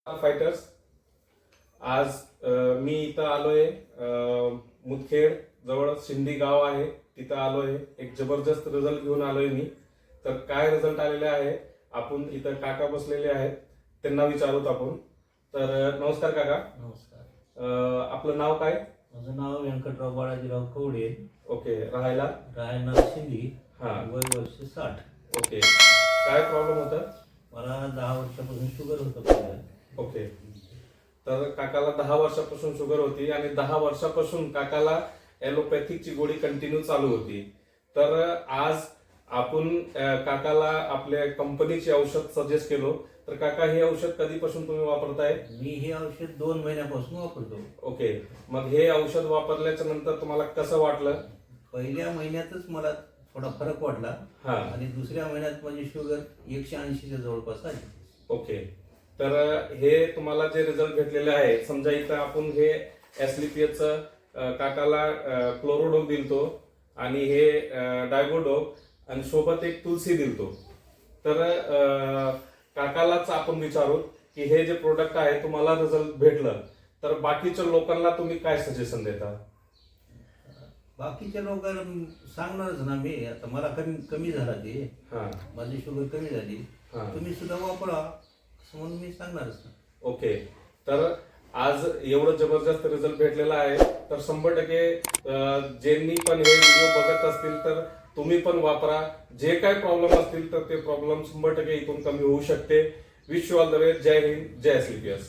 Fighters आज मी इथं आलोय मुदखेड जवळ शिंदी गाव आहे तिथं आलोय. एक जबरदस्त रिझल्ट घेऊन आलोय मी. तर काय रिझल्ट आलेले आहे आपण इथं काका बसलेले आहेत त्यांना विचारूत आपण. तर नमस्कार काका. नमस्कार. आपलं नाव काय? माझं नाव व्यंकटराव बाळाजीराव कवडे. ओके. राहायला राहणार शिंदी. हा. वय वर्ष 60. ओके. काय प्रॉब्लेम होता? मला 10 वर्षापासून शुगर होतं. ओके. तर काकाला 10 वर्षापासून शुगर होती आणि 10 वर्षापासून काकाला ॲलोपॅथिकची गोळी कंटिन्यू चालू होती. तर आज आपण काकाला आपल्या कंपनीचे औषध सजेस्ट केलो. तर काका हे औषध कधीपासून तुम्ही वापरताय? मी हे औषध 2 महिन्यापासून वापरतो. ओके. मग हे औषध वापरल्याच्या नंतर तुम्हाला कसं वाटलं? पहिल्या महिन्यातच मला थोडा फरक वाटला हा. आणि दुसऱ्या महिन्यात माझी शुगर 180च्या जवळपास आली. ओके. तर हे तुम्हाला जे रिझल्ट भेटलेले आहे, समजा इथं आपण हे ॲस्लिपियसचं काकाला क्लोरोडोग दिलतो आणि हे डायगोडोग आणि सोबत एक तुलसी दिलतो. तर काकालाच आपण विचारू की हे जे प्रोडक्ट आहे तुम्हाला रिझल्ट भेटलं तर बाकीच्या लोकांना तुम्ही काय सजेशन देता? बाकीच्या लोकांना सांगणारच ना मी. आता मला कमी झाला ते. हा. माझी शुगर कमी झाली. हा. तुम्ही सुद्धा वापरा असं म्हणून मी सांगणारच ना. ओके. तर आज एवढं जबरदस्त रिझल्ट भेटलेला आहे तर 100% ज्यांनी पण हे व्हिडिओ बघत असतील तर तुम्ही पण वापरा. जे काय प्रॉब्लेम असतील तर ते प्रॉब्लेम 100% इथून कमी होऊ शकते. Wish you all the way. जय हिंद, जय SLPS.